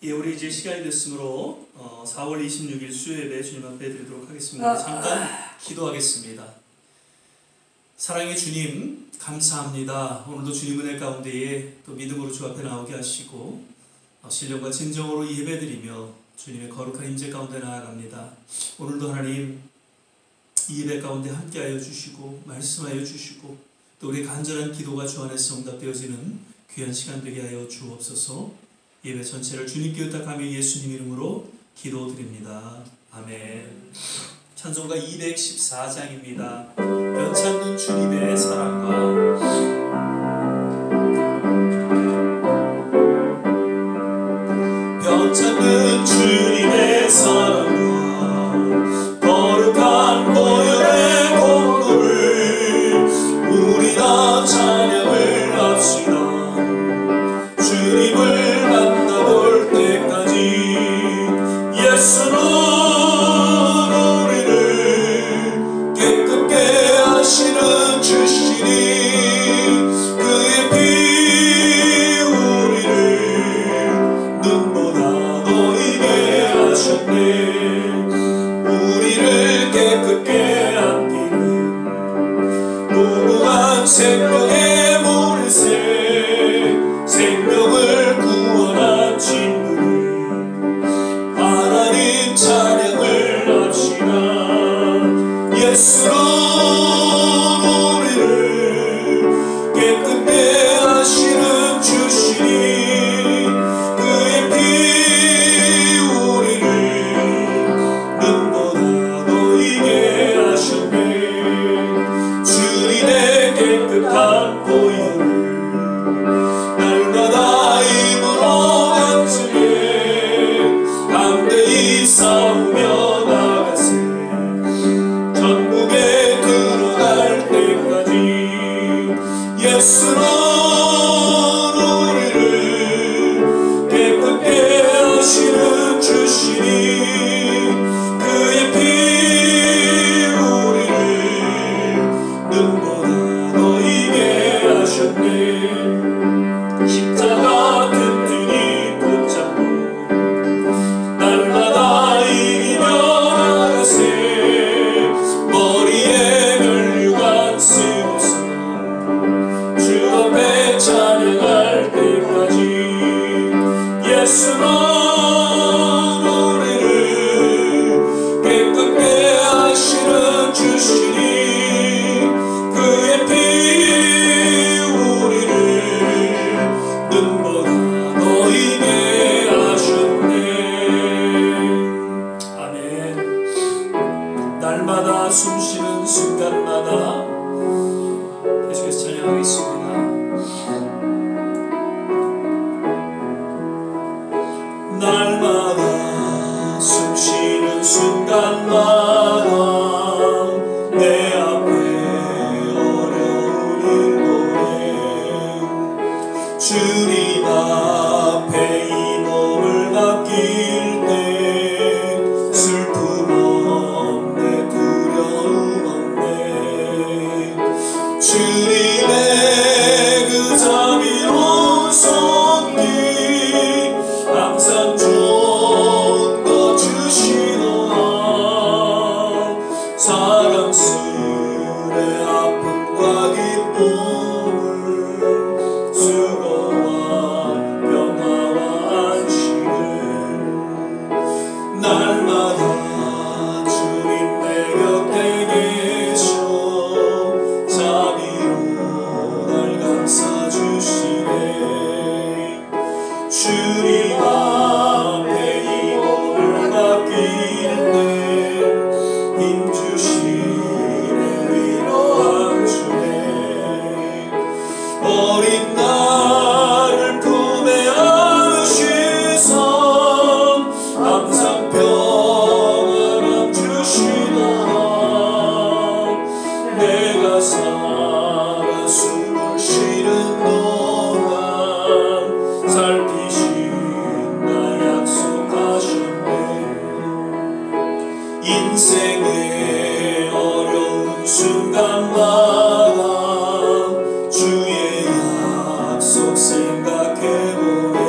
예, 우리 이제 시간이 됐으므로 4월 26일 수요예배 주님 앞에 드리도록 하겠습니다. 잠깐 기도하겠습니다. 사랑의 주님, 감사합니다. 오늘도 주님 은혜 가운데에 또 믿음으로 주 앞에 나오게 하시고 신령과 진정으로 예배드리며 주님의 거룩한 임재 가운데 나아갑니다. 오늘도 하나님 이 예배 가운데 함께하여 주시고 말씀하여 주시고 또 우리의 간절한 기도가 주 안에서 응답되어지는 귀한 시간 되게 하여 주옵소서. 예배 전체를 주님께 의탁하며 예수님 이름으로 기도드립니다. 아멘. 찬송가 214장입니다. 변찮는 주님의 사랑과 변찮는 주님의 사랑과 거룩한 보혈의 공로를 우리 다 찬양을 합시다. 주님을 만나볼 때까지 예수는 우리를 깨끗게 하시는 주시니 그의 피 우리를 눈보다 너희게 하셨네. 우리를 깨끗게 한 피는 무궁한 생명의 물새 생명을 구원한 진물을 하나님 찬양을 합시다. 예수는 우리를 깨끗게 하시는 주시니 그의 피 우리를 눈보다 너희게 하셨네. 주님의 깨끗한 보혈을 날마다 입으로 간증해 담대히 싸우며 나가세. 전국에 드러날 때까지 예수는 우리를 깨끗게 하시는 주시니 그의 피 우리를 눈보다 너희게 하셨네. 십자가 튼튼히 붙잡고 날마다 이기며 나가세. 머리에 면류관 쓰고서 주 앞에 찬양할 때까지 예수는 우리를 깨끗게 하시는 주시니 그의 피 우리를 눈보다 너희게 하셨네. 아멘. 날마다 숨쉬는 순간마다 계속해서 찬양하겠습니다. 날마다 숨쉬는 순간마다 내 앞에 어려운 일고에 주님 앞에 이 몸을 맡길 때 슬픔 없네 두려움 없네. 주님의 그 자비로운 손길 항상 좋은 것 주시노라. 사랑스레 아픔과 기쁨을 수고와 평화와 안식을 날마다 주님 내 곁에 계셔 자비로 날 감싸주시네. 주님 앞에 이 몸을 맡길 때 힘주시네 위로한 주네. 어린 나를 품에 안으시사 항상 평안함 주시노라. 내가 살아 숨을 쉬는 동안 살피신다 약속하셨네. 인생의 어려운 순간마다 주의 약속 생각해보네.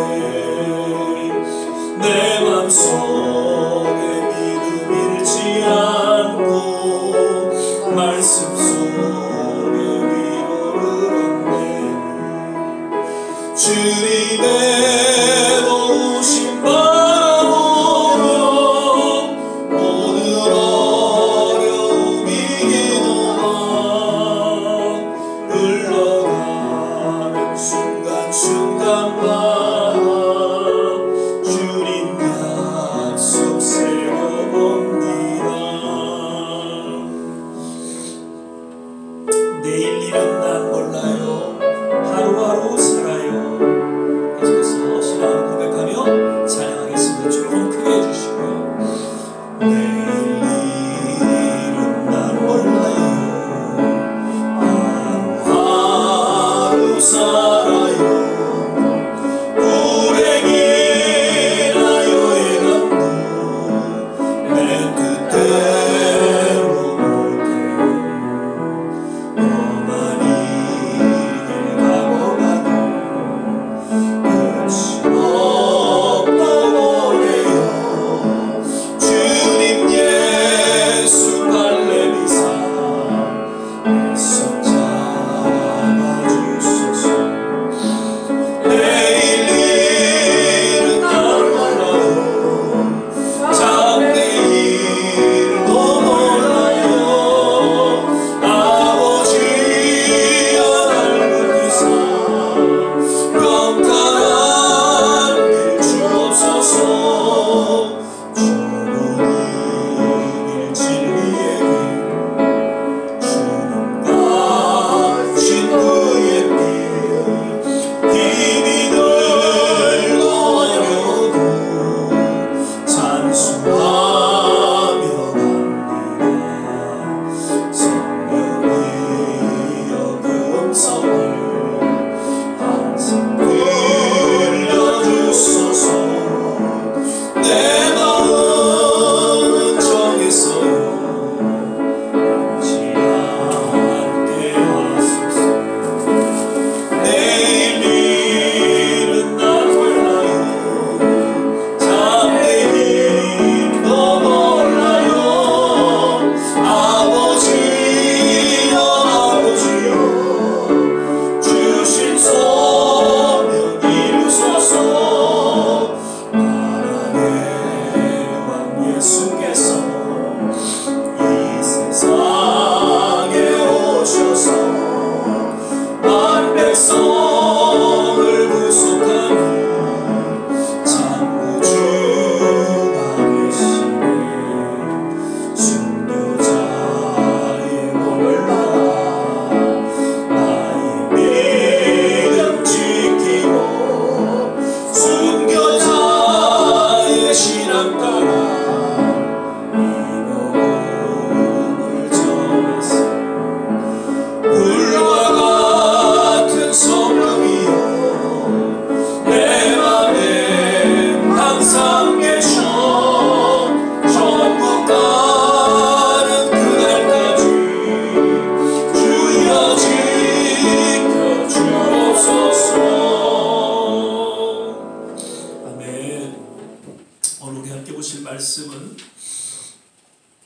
보실 말씀은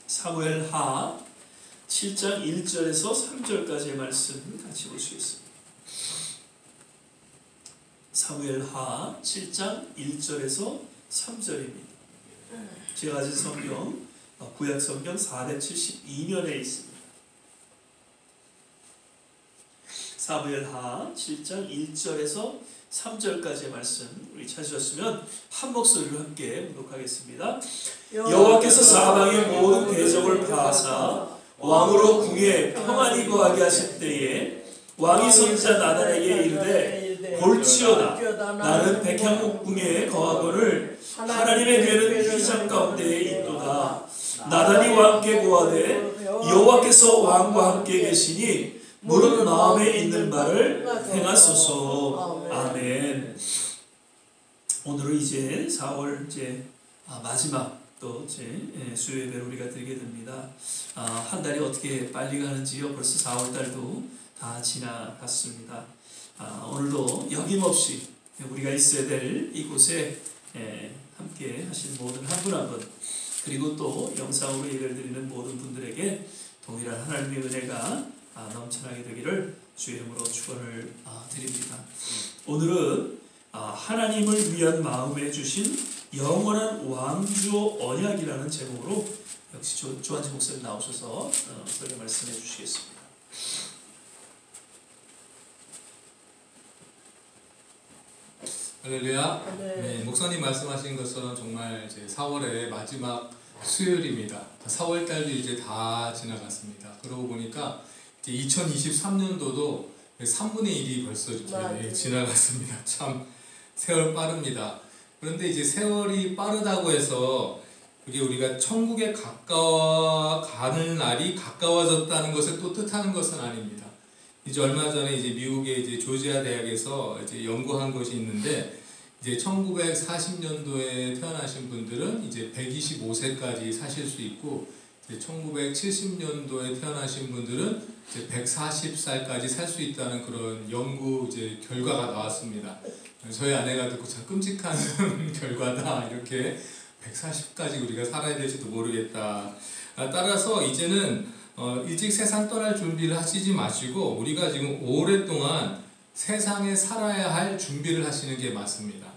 사무엘하 7장 1절에서 3절까지의 말씀 같이 보시겠습니다. 사무엘하 7장 1절에서 3절입니다. 제가 가진 성경 구약 성경 472면에 있습니다. 사무엘하 7장 1절에서 3절까지의 말씀 우리 찾으셨으면 한 목소리로 함께 묵독하겠습니다. 여호와께서 사방의 모든 대적을 파하사 왕으로 궁에 평안히 거하게 하실 때에 왕이 선지자 나단에게 이르되 볼지어다 나는 백향목궁에 거하거늘 하나님의 괴는 휘장 가운데에 있도다. 나단이 왕께 고하되 여호와께서 왕과 함께 계시니 무릇 마음에 있는 바를 행하소서. 아멘. 오늘은 이제 4월 마지막 또 수요 예배를 우리가 드리게 됩니다. 한 달이 어떻게 빨리 가는지요. 벌써 4월 달도 다 지나갔습니다. 오늘도 여김없이 우리가 있어야 될 이곳에 함께 하신 모든 한 분 한 분, 그리고 또 영상으로 예배를 드리는 모든 분들에게 동일한 하나님의 은혜가 넘쳐나게 되기를 주의 이름으로 축원을 드립니다. 오늘은 하나님을 위한 마음에 주신 영원한 왕조 언약이라는 제목으로 역시 조한지 목사님 나오셔서 설교 말씀해 주시겠습니다. 할렐루야. 네, 목사님 말씀하신 것처럼 정말 이제 4월의 마지막 수요일입니다. 4월 달도 이제 다 지나갔습니다. 그러고 보니까 이제 2023년도도 3분의 1이 벌써 이렇게 지나갔습니다. 참 세월 빠릅니다. 그런데 이제 세월이 빠르다고 해서 그게 우리가 천국에 가까워가는 날이 가까워졌다는 것을 또 뜻하는 것은 아닙니다. 이제 얼마 전에 이제 미국의 이제 조지아 대학에서 이제 연구한 것이 있는데, 이제 1940년도에 태어나신 분들은 이제 125세까지 사실 수 있고, 이제 1970년도에 태어나신 분들은 이제 140살까지 살 수 있다는 그런 연구 이제 결과가 나왔습니다. 저희 아내가 듣고 참 끔찍한 결과다, 이렇게 140까지 우리가 살아야 될지도 모르겠다. 따라서 이제는 일찍 세상 떠날 준비를 하시지 마시고 우리가 지금 오랫동안 세상에 살아야 할 준비를 하시는 게 맞습니다.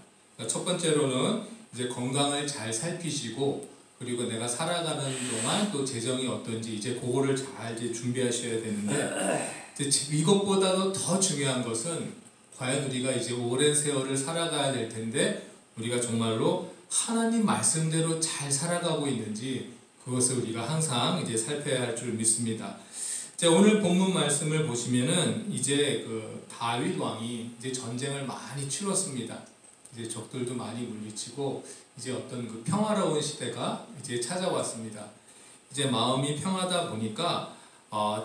첫 번째로는 이제 건강을 잘 살피시고, 그리고 내가 살아가는 동안 또 재정이 어떤지 이제 그거를 잘 이제 준비하셔야 되는데, 이제 이것보다도 더 중요한 것은 과연 우리가 이제 오랜 세월을 살아가야 될 텐데 우리가 정말로 하나님 말씀대로 잘 살아가고 있는지, 그것을 우리가 항상 이제 살펴야 할 줄 믿습니다. 자, 오늘 본문 말씀을 보시면은 이제 그 다윗 왕이 이제 전쟁을 많이 치렀습니다. 이제 적들도 많이 물리치고 이제 어떤 그 평화로운 시대가 이제 찾아왔습니다. 이제 마음이 평하다 보니까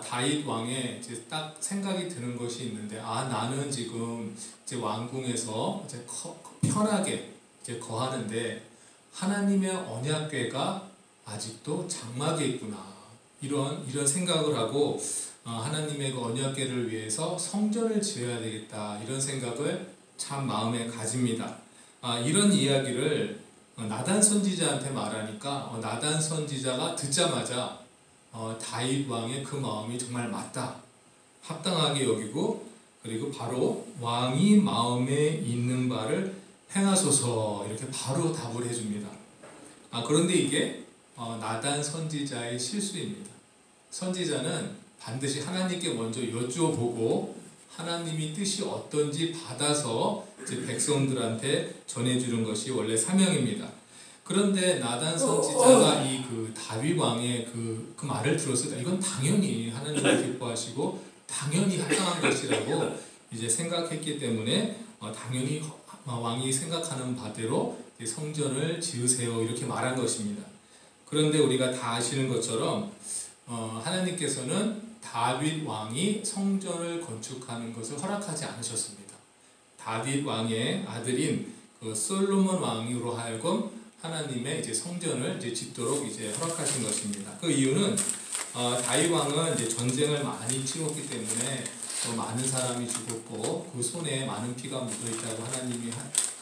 다윗 왕의 이제 딱 생각이 드는 것이 있는데, 나는 지금 이제 왕궁에서 이제 편하게 이제 거하는데 하나님의 언약궤가 아직도 장막에 있구나, 이런 생각을 하고 하나님의 그 언약궤를 위해서 성전을 지어야 되겠다, 이런 생각을 참 마음에 가집니다. 이런 이야기를 나단 선지자한테 말하니까 나단 선지자가 듣자마자 다윗 왕의 그 마음이 정말 맞다, 합당하게 여기고, 그리고 바로 왕이 마음에 있는 바를 행하소서, 이렇게 바로 답을 해줍니다. 그런데 이게 나단 선지자의 실수입니다. 선지자는 반드시 하나님께 먼저 여쭈어보고 하나님이 뜻이 어떤지 받아서 이제 백성들한테 전해주는 것이 원래 사명입니다. 그런데 나단 선지자가 이 그 다윗 왕의 그 말을 들었을 때 이건 당연히 하나님을 기뻐하시고 당연히 합당한 것이라고 이제 생각했기 때문에 당연히 왕이 생각하는 바대로 성전을 지으세요, 이렇게 말한 것입니다. 그런데 우리가 다 아시는 것처럼 하나님께서는 다윗 왕이 성전을 건축하는 것을 허락하지 않으셨습니다. 다윗 왕의 아들인 그 솔로몬 왕으로 하여금 하나님의 이제 성전을 이제 짓도록 이제 허락하신 것입니다. 그 이유는 다윗 왕은 이제 전쟁을 많이 치렀기 때문에 또 많은 사람이 죽었고 그 손에 많은 피가 묻어 있다고 하나님이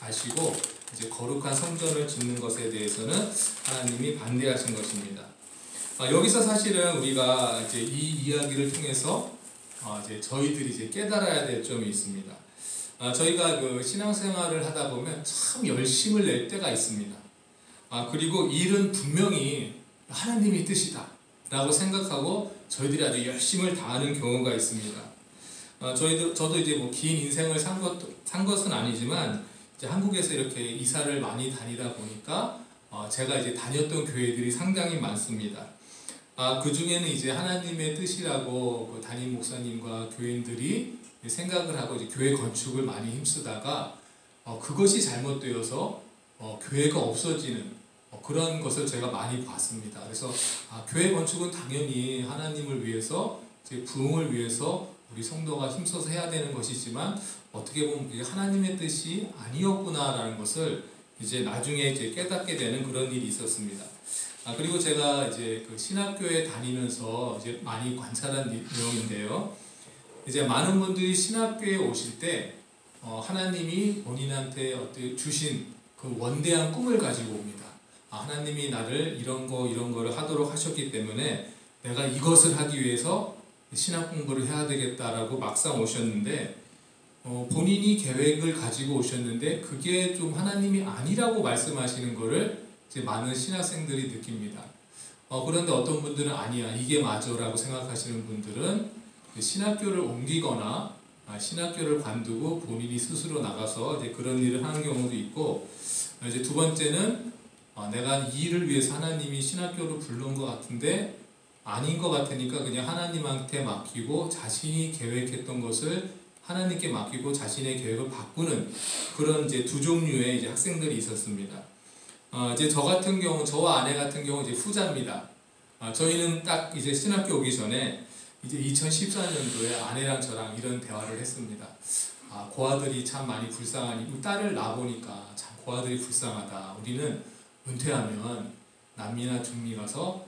아시고, 이제 거룩한 성전을 짓는 것에 대해서는 하나님이 반대하신 것입니다. 여기서 사실은 우리가 이제 이 이야기를 통해서 이제 저희들이 이제 깨달아야 될 점이 있습니다. 저희가 그 신앙생활을 하다 보면 참 열심을 낼 때가 있습니다. 그리고 일은 분명히 하나님의 뜻이다 라고 생각하고 저희들이 아주 열심을 다하는 경우가 있습니다. 저도 이제 뭐 긴 인생을 산 것은 아니지만 이제 한국에서 이렇게 이사를 많이 다니다 보니까 제가 이제 다녔던 교회들이 상당히 많습니다. 그 중에는 이제 하나님의 뜻이라고 그 담임 목사님과 교인들이 생각을 하고 이제 교회 건축을 많이 힘쓰다가 그것이 잘못되어서 교회가 없어지는 그런 것을 제가 많이 봤습니다. 그래서 교회 건축은 당연히 하나님을 위해서 이제 부흥을 위해서 우리 성도가 힘써서 해야 되는 것이지만 어떻게 보면 그게 하나님의 뜻이 아니었구나라는 것을 이제 나중에 이제 깨닫게 되는 그런 일이 있었습니다. 그리고 제가 이제 그 신학교에 다니면서 이제 많이 관찰한 내용인데요. 이제 많은 분들이 신학교에 오실 때 하나님이 본인한테 주신 그 원대한 꿈을 가지고 옵니다. 하나님이 나를 이런 거를 하도록 하셨기 때문에 내가 이것을 하기 위해서 신학 공부를 해야 되겠다라고 막상 오셨는데 본인이 계획을 가지고 오셨는데 그게 좀 하나님이 아니라고 말씀하시는 거를 이제 많은 신학생들이 느낍니다. 그런데 어떤 분들은 아니야 이게 맞아라고 생각하시는 분들은 신학교를 옮기거나 신학교를 관두고 본인이 스스로 나가서 이제 그런 일을 하는 경우도 있고, 이제 두 번째는 내가 이 일을 위해서 하나님이 신학교로 부른 것 같은데 아닌 것 같으니까 그냥 하나님한테 맡기고 자신이 계획했던 것을 하나님께 맡기고 자신의 계획을 바꾸는 그런 이제 두 종류의 이제 학생들이 있었습니다. 이제 저 같은 경우, 저와 아내 같은 경우 이제 후자입니다. 저희는 딱 이제 신학교 오기 전에 이제 2014년도에 아내랑 저랑 이런 대화를 했습니다. 고아들이 참 많이 불쌍하니 딸을 낳아보니까 참 고아들이 불쌍하다. 우리는 은퇴하면 남미나 중미 가서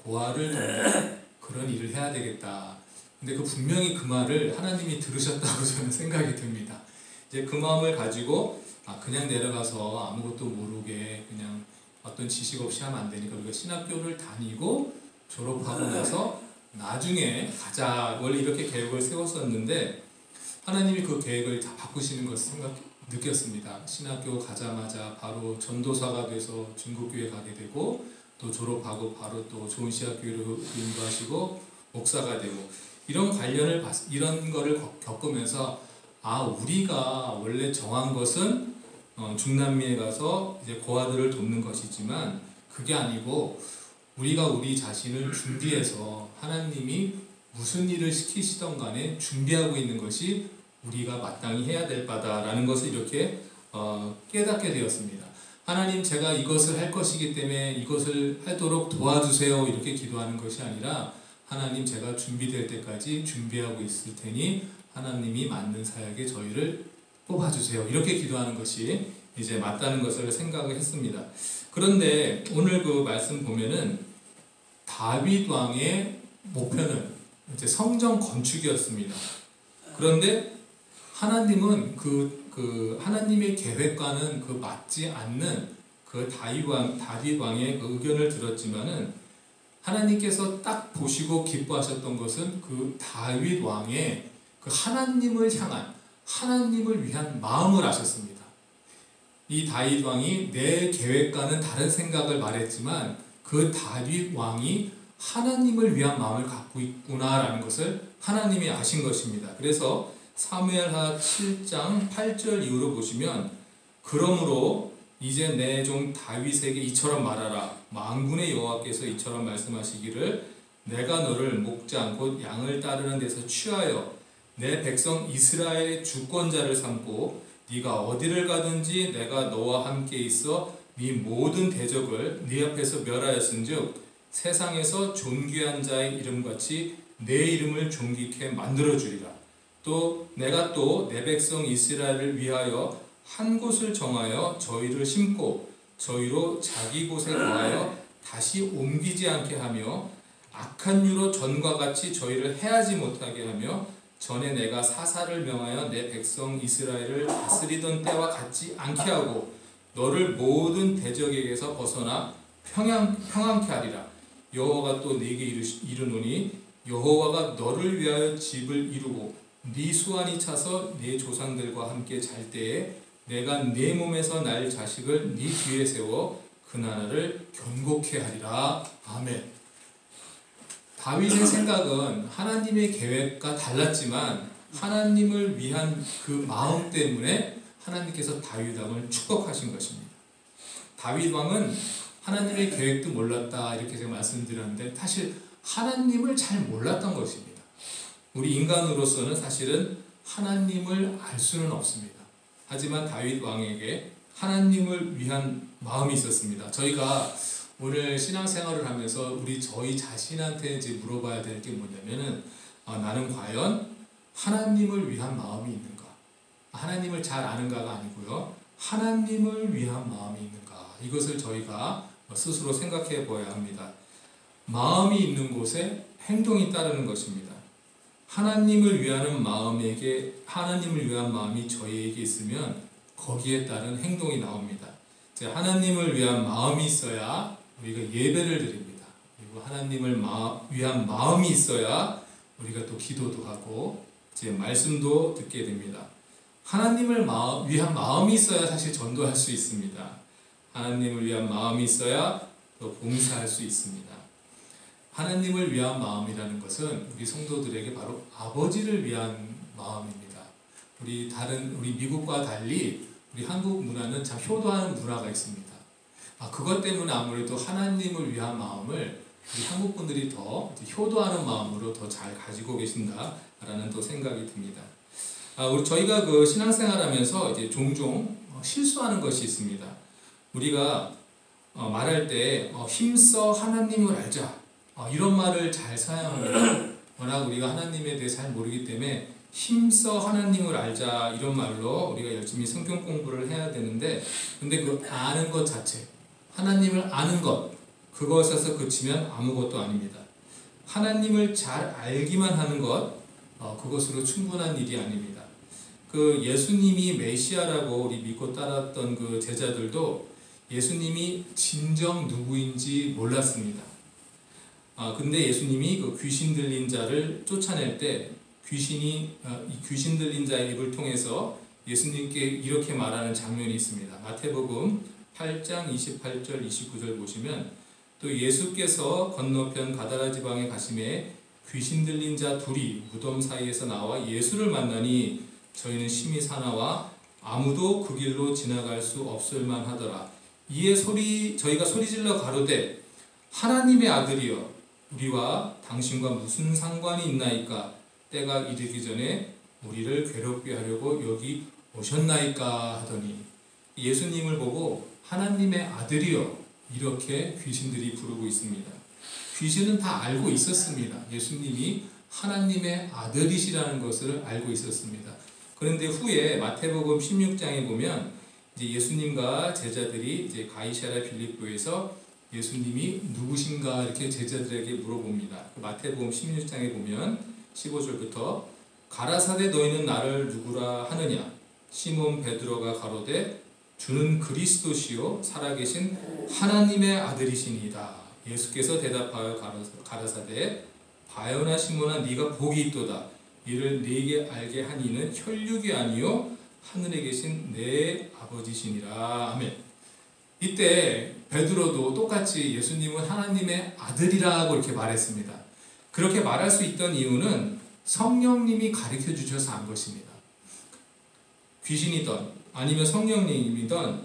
고아를 돕는 그런 일을 해야 되겠다. 근데 분명히 그 말을 하나님이 들으셨다고 저는 생각이 듭니다. 이제 그 마음을 가지고 그냥 내려가서 아무것도 모르게 그냥 어떤 지식 없이 하면 안 되니까 우리가 신학교를 다니고 졸업하고 나서 나중에 가자. 원래 이렇게 계획을 세웠었는데 하나님이 그 계획을 다 바꾸시는 것을 느꼈습니다. 신학교 가자마자 바로 전도사가 돼서 중국교회 가게 되고 또 졸업하고 바로 또 좋은 신학교로 인도하시고 목사가 되고 이런 거를 겪으면서 우리가 원래 정한 것은 중남미에 가서 이제 고아들을 돕는 것이지만 그게 아니고 우리가 우리 자신을 준비해서 하나님이 무슨 일을 시키시던 간에 준비하고 있는 것이 우리가 마땅히 해야 될 바다라는 것을 이렇게 깨닫게 되었습니다. 하나님 제가 이것을 할 것이기 때문에 이것을 하도록 도와주세요 이렇게 기도하는 것이 아니라 하나님 제가 준비될 때까지 준비하고 있을 테니 하나님이 맞는 사역에 저희를 뽑아주세요 이렇게 기도하는 것이 이제 맞다는 것을 생각을 했습니다. 그런데 오늘 그 말씀 보면은 다윗 왕의 목표는 이제 성전 건축이었습니다. 그런데 하나님은 하나님의 계획과는 맞지 않는 다윗 왕의 의견을 들었지만은 하나님께서 딱 보시고 기뻐하셨던 것은 다윗 왕의 하나님을 향한 하나님을 위한 마음을 아셨습니다. 이 다윗 왕이 내 계획과는 다른 생각을 말했지만 다윗 왕이 하나님을 위한 마음을 갖고 있구나라는 것을 하나님이 아신 것입니다. 그래서 사무엘하 7장 8절 이후로 보시면 그러므로 이제 내 종 다윗에게 이처럼 말하라. 만군의 여호와께서 이처럼 말씀하시기를 내가 너를 목장 곧 양을 따르는 데서 취하여 내 백성 이스라엘의 주권자를 삼고 네가 어디를 가든지 내가 너와 함께 있어 네 모든 대적을 네 앞에서 멸하였은즉 세상에서 존귀한 자의 이름같이 내 이름을 존귀케 만들어주리라. 또 내가 또 내 백성 이스라엘을 위하여 한 곳을 정하여 저희를 심고 저희로 자기 곳에 거하여 다시 옮기지 않게 하며 악한 유로 전과 같이 저희를 해하지 못하게 하며 전에 내가 사사를 명하여 내 백성 이스라엘을 다스리던 때와 같지 않게 하고 너를 모든 대적에게서 벗어나 평안케 하리라. 여호와가 또 네게 이르노니 여호와가 너를 위하여 집을 이루고 네 수완이 차서 네 조상들과 함께 잘 때에 내가 네 몸에서 날 자식을 네 뒤에 세워 그 나라를 견고케 하리라. 아멘. 다윗의 생각은 하나님의 계획과 달랐지만 하나님을 위한 그 마음 때문에 하나님께서 다윗 왕을 축복하신 것입니다. 다윗 왕은 하나님의 계획도 몰랐다 이렇게 제가 말씀드렸는데 사실 하나님을 잘 몰랐던 것입니다. 우리 인간으로서는 사실은 하나님을 알 수는 없습니다. 하지만 다윗 왕에게 하나님을 위한 마음이 있었습니다. 저희가 오늘 신앙생활을 하면서 저희 자신한테 이제 물어봐야 될 게 뭐냐면은 나는 과연 하나님을 위한 마음이 있는가? 하나님을 잘 아는가가 아니고요. 하나님을 위한 마음이 있는가? 이것을 저희가 스스로 생각해 보아야 합니다. 마음이 있는 곳에 행동이 따르는 것입니다. 하나님을 위한 마음이 저희에게 있으면 거기에 따른 행동이 나옵니다. 하나님을 위한 마음이 있어야 우리가 예배를 드립니다. 그리고 하나님을 위한 마음이 있어야 우리가 또 기도도 하고 말씀도 듣게 됩니다. 하나님을 위한 마음이 있어야 사실 전도할 수 있습니다. 하나님을 위한 마음이 있어야 또 봉사할 수 있습니다. 하나님을 위한 마음이라는 것은 우리 성도들에게 바로 아버지를 위한 마음입니다. 우리 미국과 달리 우리 한국 문화는 참 효도하는 문화가 있습니다. 그것 때문에 아무래도 하나님을 위한 마음을 우리 한국 분들이 더 효도하는 마음으로 더 잘 가지고 계신다라는 또 생각이 듭니다. 저희가 그 신앙생활하면서 이제 종종 실수하는 것이 있습니다. 우리가 말할 때 힘써 하나님을 알자 이런 말을 잘 사용합니다. 워낙 우리가 하나님에 대해 잘 모르기 때문에 힘써 하나님을 알자 이런 말로 우리가 열심히 성경 공부를 해야 되는데 근데 그 아는 것 자체 하나님을 아는 것 그것에서 그치면 아무것도 아닙니다. 하나님을 잘 알기만 하는 것 그것으로 충분한 일이 아닙니다. 그 예수님이 메시아라고 우리 믿고 따랐던 그 제자들도 예수님이 진정 누구인지 몰랐습니다. 근데 예수님이 그 귀신 들린 자를 쫓아낼 때 귀신 들린 자의 입을 통해서 예수님께 이렇게 말하는 장면이 있습니다. 마태복음 8장 28절 29절 보시면 또 예수께서 건너편 가다라 지방에 가심에 귀신 들린 자 둘이 무덤 사이에서 나와 예수를 만나니 저희는 심히 사나와 아무도 그 길로 지나갈 수 없을 만하더라. 이에 저희가 소리질러 가로되 하나님의 아들이여 우리와 당신과 무슨 상관이 있나이까 때가 이르기 전에 우리를 괴롭게 하려고 여기 오셨나이까 하더니 예수님을 보고 하나님의 아들이여 이렇게 귀신들이 부르고 있습니다. 귀신은 다 알고 있었습니다. 예수님이 하나님의 아들이시라는 것을 알고 있었습니다. 그런데 후에 마태복음 16장에 보면 이제 예수님과 제자들이 이제 가이사랴 빌립보에서 예수님이 누구신가 이렇게 제자들에게 물어봅니다. 마태복음 16장에 보면 15절부터 가라사대 너희는 나를 누구라 하느냐 시몬 베드로가 가로되 주는 그리스도시요 살아계신 하나님의 아들이시니이다. 예수께서 대답하여 가라사대 바요나 시몬아 네가 복이 있도다. 이를 네게 알게 한 이는 혈육이 아니요 하늘에 계신 내 아버지시니라. 아멘. 이때 베드로도 똑같이 예수님은 하나님의 아들이라고 이렇게 말했습니다. 그렇게 말할 수 있던 이유는 성령님이 가르쳐 주셔서 한 것입니다. 귀신이든 아니면 성령님이든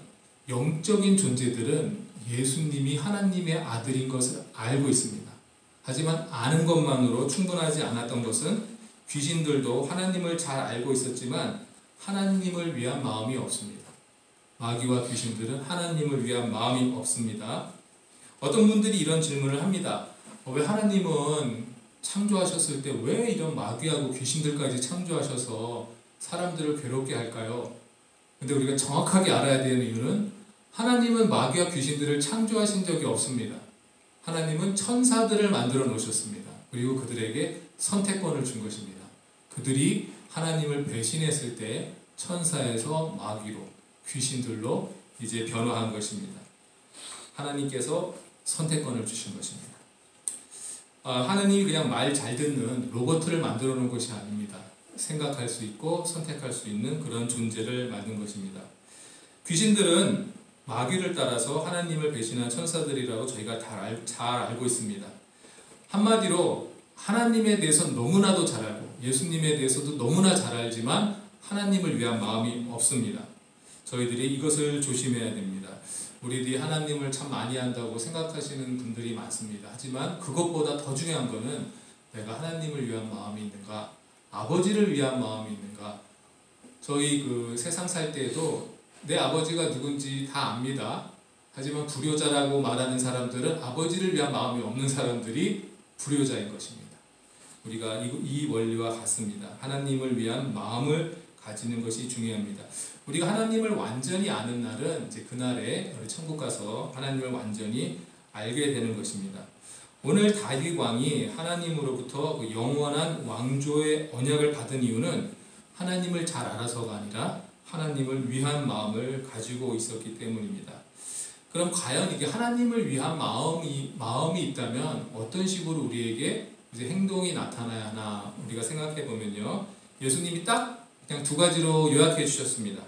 영적인 존재들은 예수님이 하나님의 아들인 것을 알고 있습니다. 하지만 아는 것만으로 충분하지 않았던 것은 귀신들도 하나님을 잘 알고 있었지만 하나님을 위한 마음이 없습니다. 마귀와 귀신들은 하나님을 위한 마음이 없습니다. 어떤 분들이 이런 질문을 합니다. 왜 하나님은 창조하셨을 때 왜 이런 마귀하고 귀신들까지 창조하셔서 사람들을 괴롭게 할까요? 근데 우리가 정확하게 알아야 되는 이유는 하나님은 마귀와 귀신들을 창조하신 적이 없습니다. 하나님은 천사들을 만들어 놓으셨습니다. 그리고 그들에게 선택권을 준 것입니다. 그들이 하나님을 배신했을 때 천사에서 마귀로 귀신들로 이제 변화한 것입니다. 하나님께서 선택권을 주신 것입니다. 하느님이 그냥 말 잘 듣는 로봇을 만들어 놓은 것이 아닙니다. 생각할 수 있고 선택할 수 있는 그런 존재를 만든 것입니다. 귀신들은 마귀를 따라서 하나님을 배신한 천사들이라고 저희가 잘 알고 있습니다. 한마디로 하나님에 대해서 너무나도 잘 알고 예수님에 대해서도 너무나 잘 알지만 하나님을 위한 마음이 없습니다. 저희들이 이것을 조심해야 됩니다. 우리들이 하나님을 참 많이 한다고 생각하시는 분들이 많습니다. 하지만 그것보다 더 중요한 것은 내가 하나님을 위한 마음이 있는가, 아버지를 위한 마음이 있는가. 저희 세상 살 때에도 내 아버지가 누군지 다 압니다. 하지만 불효자라고 말하는 사람들은 아버지를 위한 마음이 없는 사람들이 불효자인 것입니다. 우리가 이 원리와 같습니다. 하나님을 위한 마음을 가지는 것이 중요합니다. 우리가 하나님을 완전히 아는 날은 이제 그날에 천국 가서 하나님을 완전히 알게 되는 것입니다. 오늘 다윗 왕이 하나님으로부터 그 영원한 왕조의 언약을 받은 이유는 하나님을 잘 알아서가 아니라 하나님을 위한 마음을 가지고 있었기 때문입니다. 그럼 과연 이게 하나님을 위한 마음이 있다면 어떤 식으로 우리에게 이제 행동이 나타나야 하나 우리가 생각해 보면요. 예수님이 딱 그냥 두 가지로 요약해 주셨습니다.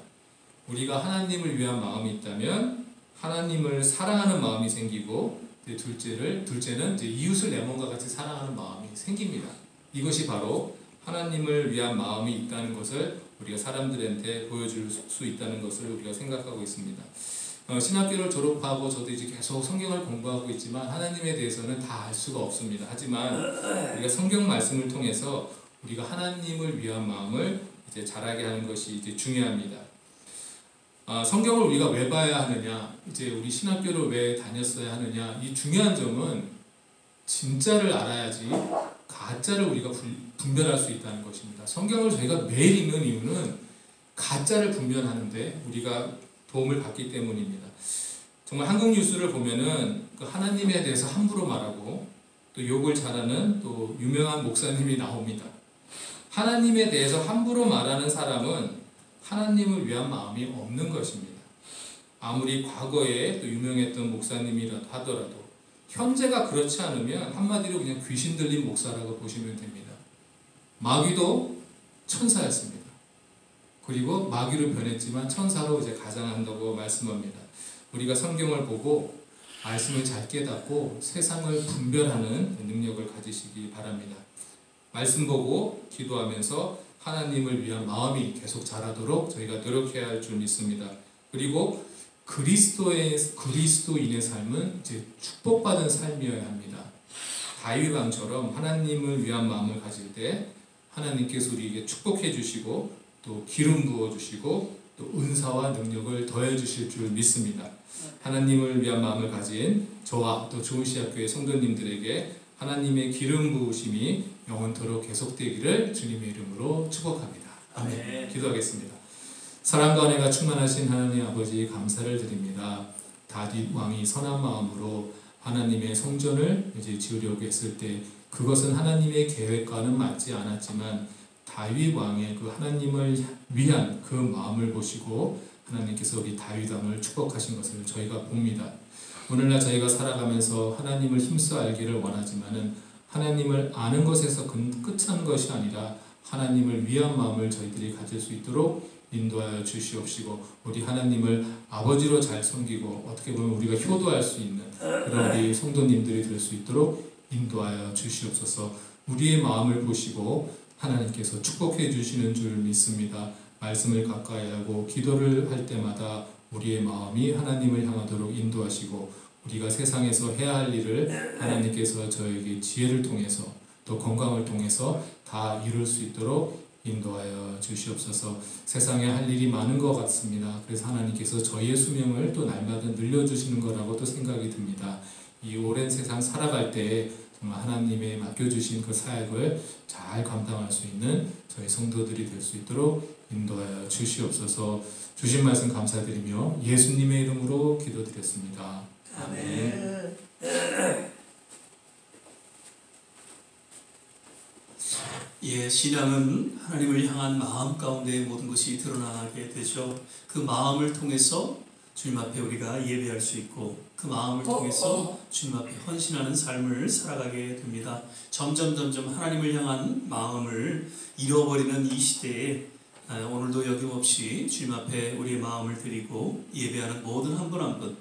우리가 하나님을 위한 마음이 있다면 하나님을 사랑하는 마음이 생기고 둘째는 이제 이웃을 내 몸과 같이 사랑하는 마음이 생깁니다. 이것이 바로 하나님을 위한 마음이 있다는 것을 우리가 사람들한테 보여줄 수 있다는 것을 우리가 생각하고 있습니다. 신학교를 졸업하고 저도 이제 계속 성경을 공부하고 있지만 하나님에 대해서는 다 알 수가 없습니다. 하지만 우리가 성경 말씀을 통해서 우리가 하나님을 위한 마음을 이제 자라게 하는 것이 이제 중요합니다. 성경을 우리가 왜 봐야 하느냐, 이제 우리 신학교를 왜 다녔어야 하느냐, 이 중요한 점은 진짜를 알아야지 가짜를 우리가 분별할 수 있다는 것입니다. 성경을 저희가 매일 읽는 이유는 가짜를 분별하는데 우리가 도움을 받기 때문입니다. 정말 한국 뉴스를 보면은 그 하나님에 대해서 함부로 말하고 또 욕을 잘하는 또 유명한 목사님이 나옵니다. 하나님에 대해서 함부로 말하는 사람은 하나님을 위한 마음이 없는 것입니다. 아무리 과거에 또 유명했던 목사님이라도 하더라도 현재가 그렇지 않으면 한마디로 그냥 귀신 들린 목사라고 보시면 됩니다. 마귀도 천사였습니다. 그리고 마귀로 변했지만 천사로 이제 가장한다고 말씀합니다. 우리가 성경을 보고 말씀을 잘 깨닫고 세상을 분별하는 능력을 가지시기 바랍니다. 말씀 보고 기도하면서 하나님을 위한 마음이 계속 자라도록 저희가 노력해야 할 줄 믿습니다. 그리고 그리스도인의 삶은 이제 축복받은 삶이어야 합니다. 다윗 왕처럼 하나님을 위한 마음을 가질 때 하나님께서 우리에게 축복해 주시고 또 기름 부어 주시고 또 은사와 능력을 더해 주실 줄 믿습니다. 하나님을 위한 마음을 가진 저와 또 좋은시학교의 성도님들에게 하나님의 기름 부으심이 영원토록 계속되기를 주님의 이름으로 축복합니다. 아멘. 기도하겠습니다. 사랑과 은혜가 충만하신 하나님 아버지 감사를 드립니다. 다윗 왕이 선한 마음으로 하나님의 성전을 이제 지으려고 했을 때 그것은 하나님의 계획과는 맞지 않았지만 다윗 왕의 그 하나님을 위한 그 마음을 보시고 하나님께서 우리 다윗 왕을 축복하신 것을 저희가 봅니다. 오늘날 저희가 살아가면서 하나님을 힘써 알기를 원하지만은 하나님을 아는 것에서 끝하는 것이 아니라 하나님을 위한 마음을 저희들이 가질 수 있도록 인도하여 주시옵시고 우리 하나님을 아버지로 잘 섬기고 어떻게 보면 우리가 효도할 수 있는 그런 우리 성도님들이 될 수 있도록 인도하여 주시옵소서. 우리의 마음을 보시고 하나님께서 축복해 주시는 줄 믿습니다. 말씀을 가까이 하고 기도를 할 때마다 우리의 마음이 하나님을 향하도록 인도하시고 우리가 세상에서 해야 할 일을 하나님께서 저에게 지혜를 통해서 또 건강을 통해서 다 이룰 수 있도록 인도하여 주시옵소서. 세상에 할 일이 많은 것 같습니다. 그래서 하나님께서 저희의 수명을 또 날마다 늘려주시는 거라고 또 생각이 듭니다. 이 오랜 세상 살아갈 때 정말 하나님의 맡겨주신 그 사역을 잘 감당할 수 있는 저희 성도들이 될 수 있도록 인도하여 주시옵소서. 주신 말씀 감사드리며 예수님의 이름으로 기도드렸습니다. 아멘. 예, 신앙은 하나님을 향한 마음 가운데 모든 것이 드러나게 되죠. 그 마음을 통해서 주님 앞에 우리가 예배할 수 있고 그 마음을 통해서 주님 앞에 헌신하는 삶을 살아가게 됩니다. 점점 하나님을 향한 마음을 잃어버리는 이 시대에 오늘도 여김없이 주님 앞에 우리의 마음을 드리고 예배하는 모든 한 분 한 분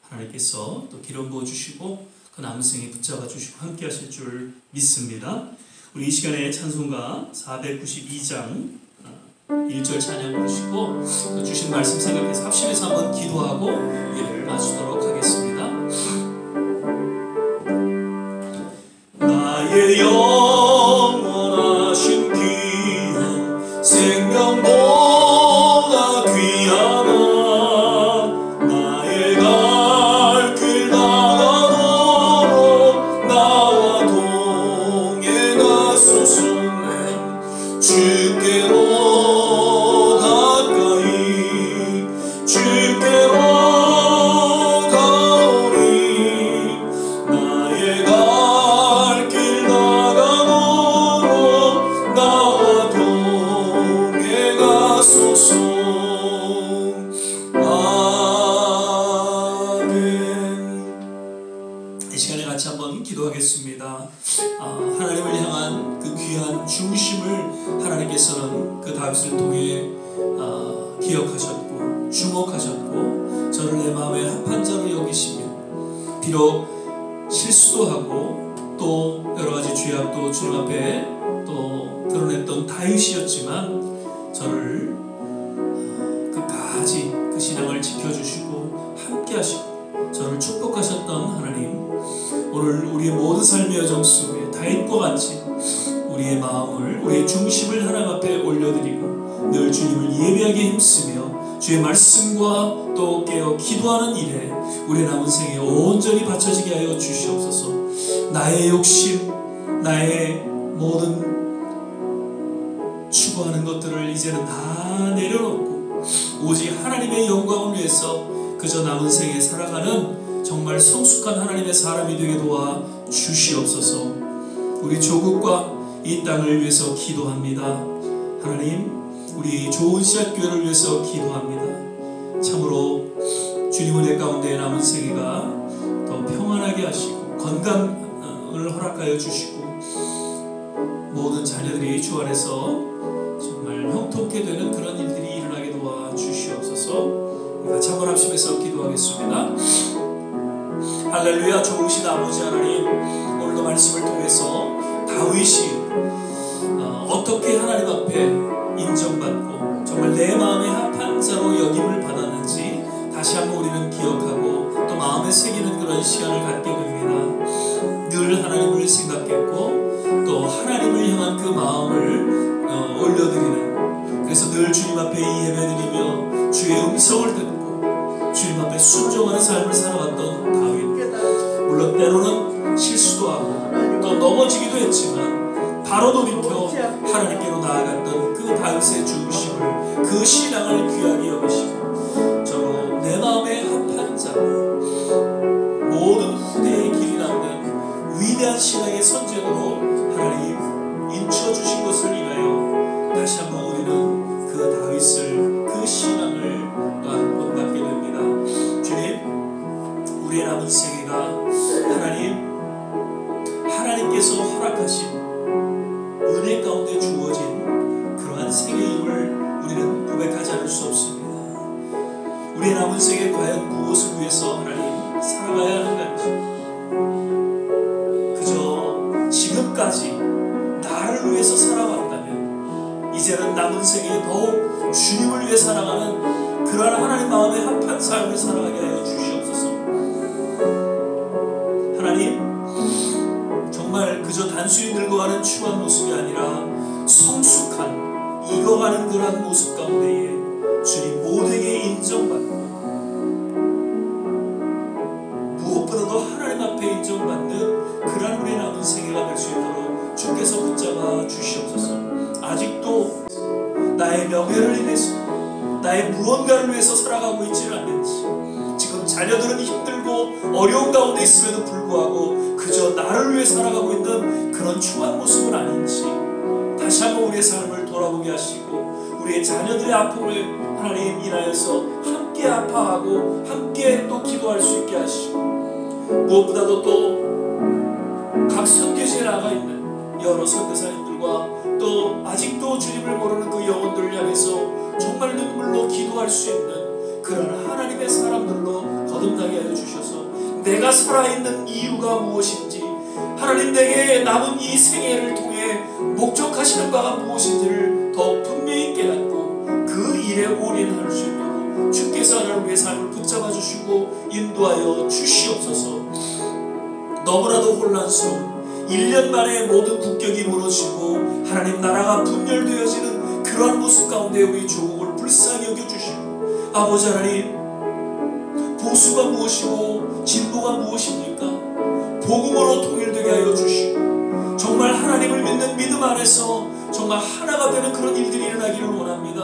하나님께서 또 기름 부어주시고 그 남은 생에 붙잡아 주시고 함께 하실 줄 믿습니다. 우리 이 시간에 찬송가 492장 1절 찬양 부르시고 또 주신 말씀 생각해서 합심해서 한번 기도하고 예배를 마치도록 하겠습니다. 나의 영원하신 귀한 생명보다 귀하다 나의 갈 길 다가도록 나와 동행하소서 주께로 하나님을 향한 그 귀한 중심을 하나님께서는 그 다윗을 통해 기억하셨고 주목하셨고 저를 내 마음의 합한 자로 여기시며 비록 실수도 하고 또 여러가지 죄악도 주님 앞에 또 드러냈던 다윗이었지만 저를 끝까지 그 신앙을 지켜주시고 함께 하시고 저를 축복하셨던 하나님, 오늘 우리의 모든 삶의 여정 속에 다윗과 같이 우리의 마음을, 우리의 중심을 하나님 앞에 올려드리고 늘 주님을 예배하게 힘쓰며 주의 말씀과 또 깨어 기도하는 일에 우리의 남은 생에 온전히 바쳐지게 하여 주시옵소서. 나의 욕심, 나의 모든 추구하는 것들을 이제는 다 내려놓고 오직 하나님의 영광을 위해서 그저 남은 생에 살아가는 정말 성숙한 하나님의 사람이 되게 도와 주시옵소서. 우리 조국과 이 땅을 위해서 기도합니다. 하나님, 우리 좋은 씨앗 교회를 위해서 기도합니다. 참으로 주님 은혜 가운데 남은 생애가 더 평안하게 하시고 건강을 허락하여 주시고 모든 자녀들이 주 안에서 정말 형통케 되는 그런 일들이 일어나게 도와 주시옵소서. 같이 한번 합심해서 기도하겠습니다. 할렐루야. 좋으신 아버지 하나님, 오늘도 말씀을 통해서 다윗이 어떻게 하나님 앞에 인정받고 정말 내 마음의 합한 자로 여김을 받았는지 다시 한번 우리는 기억하고 또 마음에 새기는 그런 시간을 갖게 됩니다. 늘 하나님을 생각했고 또 하나님을 향한 그 마음을 올려드리는, 그래서 늘 주님 앞에 예배드리며 주의 음성을 듣고 주님 앞에 순종하는 삶을 살아왔던 다윗, 물론 때로는 실수도 하고 또 넘어지기도 했지만 바로 돌이켜 하나님께로 나아갔던 그 다윗의 중심을, 그 신앙을 귀하게 여기시고 저로 내 마음에 합한 자, 모든 후대의 길이 남는 위대한 신앙의 선전으로 하나님 인쳐주신 것을 인하여 다시 한번 우리는 그 다윗을, 그 신앙을 본받게 됩니다. 주님, 우리의 남은 생애가 하나님께서 허락하신 은혜 가운데 주어진 그러한 생애임을 우리는 고백하지 않을 수 없습니다. 우리의 남은 생애 과연 무엇을 위해서 하나님 살아가야 하는지, 그저 지금까지 나를 위해서 살아왔다면 이제는 남은 생에 더욱 주님을 위해 살아가는 그러한 하나님 마음에 합한 삶을 살아가게 하여 주시옵소서. 하나님, 정말 그저 단순히 늙어가는 추한 모습이 아니라 성숙한, 익어가는 그러한 모습 가운데에 주님 모두에게 인정받고 무엇보다도 하나님 앞에 인정받는 그러한 우리의 남은 생애가 될 수 있도록 주께서 붙잡아 주시옵소서. 아직도 나의 명예를 위해서, 나의 무언가를 위해서 살아가고 있지는 않는지, 지금 자녀들은 힘들고 어려운 가운데 있음에도 불구하고 그저 나를 위해 살아가고 있는 그런 추한 모습은 아닌지 다시 한번 우리의 삶을 돌아보게 하시고 우리의 자녀들의 아픔을 하나님 인하여서 함께 함께 아파하고 함께 또 기도할 수 있게 하시고, 무엇보다도 또 각 선교지에 나가 있는 여러 선교사님들과 또 아직도 주님을 모르는 그 영혼들을 향해서 정말 눈물로 기도할 수 있는 그런 하나님의 사람들로 거듭나게 하여 주셔서 내가 살아있는 이유가 무엇인지, 하나님 내게 남은 이 생애를 통해 목적하시는 바가 무엇인지를 더 분명히 깨닫고 그 일에 올인할 수 있도록 주께서 하나님 우리의 삶을 붙잡아 주시고 인도하여 주시옵소서. 너무나도 혼란스러운 1년 만에 모든 국격이 무너지고 하나님 나라가 분열되어지는 그러한 모습 가운데 우리 조국을 불쌍히 여겨주시고, 아버지 하나님, 보수가 무엇이고 진보가 무엇입니까? 복음으로 통일되게 하여 주시고 정말 하나님을 믿는 믿음 안에서 정말 하나가 되는 그런 일들이 일어나기를 원합니다.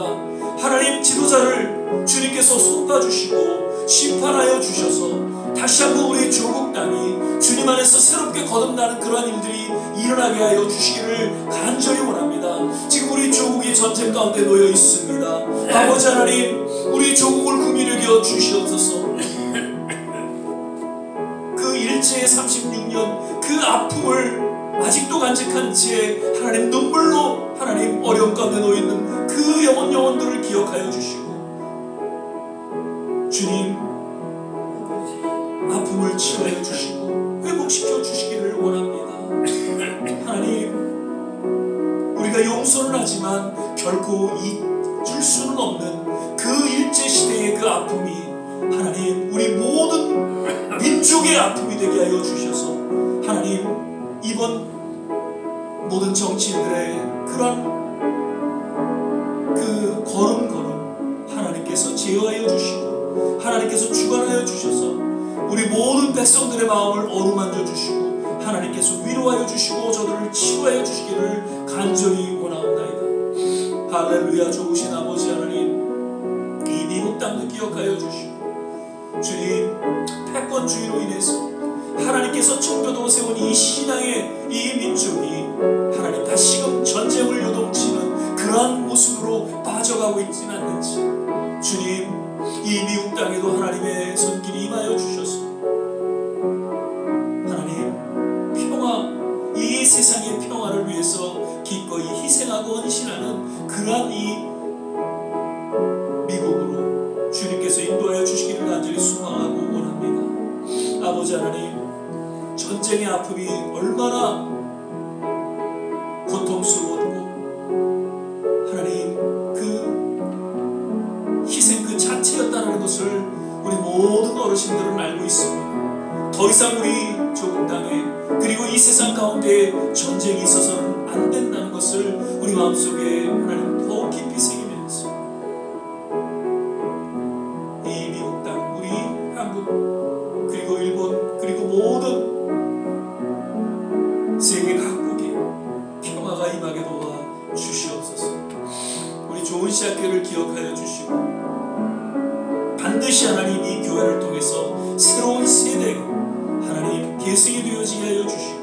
하나님, 지도자를 주님께서 손봐주시고 심판하여 주셔서 다시 한번 우리 조국 땅이 주님 안에서 새롭게 거듭나는 그러한 일들이 일어나게 하여 주시기를 간절히 원합니다. 지금 우리 조국이 전쟁 가운데 놓여 있습니다. 아버지 하나님, 우리 조국을 국민 여겨 주시옵소서. 그 일제의 36년 그 아픔을 아직도 간직한 채 하나님 눈물로 하나님 어려움 가운데 놓여 있는 그 영혼들을 기억하여 주시고, 주님 아픔을 치유하여 주시고 회복시켜 주시기를 원합니다. 하나님, 우리가 용서는 하지만 결코 잊을 수는 없는 그 일제시대의 그 아픔이 하나님 우리 모든 민족의 아픔이 되게 하여 주셔서 하나님, 이번 모든 정치인들의 그런 그 걸음 하나님께서 제어하여 주시고 하나님께서 주관하여 주셔서 우리 모든 백성들의 마음을 어루만져 주시고 하나님께서 위로하여 주시고 저들을 치유하여 주시기를 간절히 원하옵나이다. 할렐루야. 좋으신 아버지 하나님, 이 미국 땅도 기억하여 주시고 주님, 패권주의로 인해서 하나님께서 청교도로 세운 이 신앙의 이 민족이 하나님 다시금 전쟁을 요동치는 그러한 모습으로 빠져가고 있지는 않는지, 주님, 이 미국 땅에도 하나님의 손길이 임하여 주셔서 하나님 평화, 이 세상의 평화를 위해서 기꺼이 희생하고 헌신하는 그러한 이 미국으로 주님께서 인도하여 주시기를 간절히 소망하고 원합니다. 아버지 하나님, 전쟁의 아픔이 얼마나 고통스러웠고 하나님 그 희생 그 자체였다는 것을 우리 모든 어르신들은 알고 있습니다. 더 이상 우리 조국 땅에 그리고 이 세상 가운데 전쟁이 있어서는 안 된다는 것을 우리 마음속에 하나님 더 깊이 새기면서 이 미국 땅, 우리 한국 그리고 일본 그리고 모든 세계 각국에 평화가 임하게 도와 주시옵소서. 우리 좋은 시학교를 기억하여 주시고 반드시 하나님 이 교회를 통해서 새로운 세대가 하나님 계승이 되어지게 하여 주시고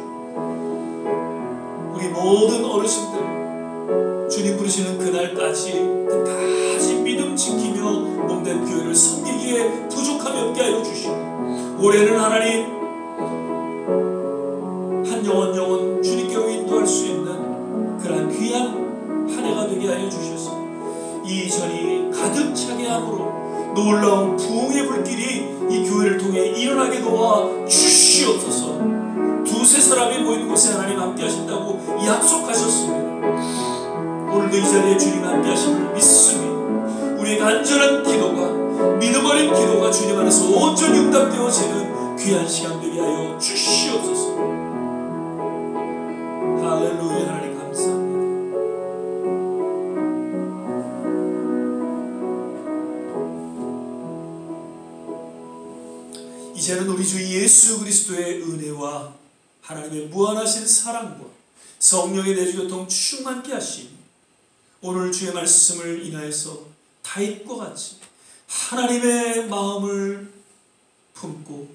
우리 모든 어르신들 주님 부르시는 그날까지 끝까지 믿음 지키며 몸된 교회를 섬기기에 부족함이 없게 하여 주시고, 올해는 하나님 한 영혼 주님께로 인도할 수 있는 그러한 귀한 한 해가 되게 하여 주셔서 이 전이 가득 차게 함으로 놀라운 부흥의 불길이 이 교회를 통해 일어나게 도와 주시옵소서. 두세 사람이 모이는 곳에 하나님 함께 하신다고 약속하셨습니다. 오늘도 이 자리에 주님 함께 하심을 믿습니다. 우리의 간절한 기도가, 믿음 어린 기도가 주님 안에서 온전히 응답되어지는 귀한 시간 되게 하여 주시옵소서. 할렐루야. 하나님 감사합니다. 이제는 우리 주 예수 그리스도의 은혜와 하나님의 무한하신 사랑과 성령의 내주교통 충만케 하심, 오늘 주의 말씀을 인하여서 다윗과 같이 하나님의 마음을 품고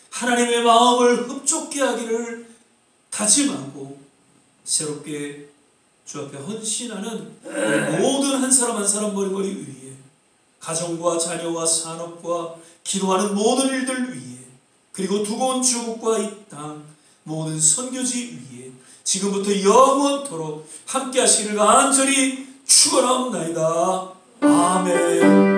하나님의 마음을 흡족케 하기를 다짐하고 새롭게 주 앞에 헌신하는 모든 한 사람 한 사람 머리머리 위에 가정과 자녀와 산업과 기도하는 모든 일들 위에, 그리고 두고 온 조국과 이 땅 모든 선교지 위에 지금부터 영원토록 함께 하시기를 간절히 축원하옵나이다. 아멘.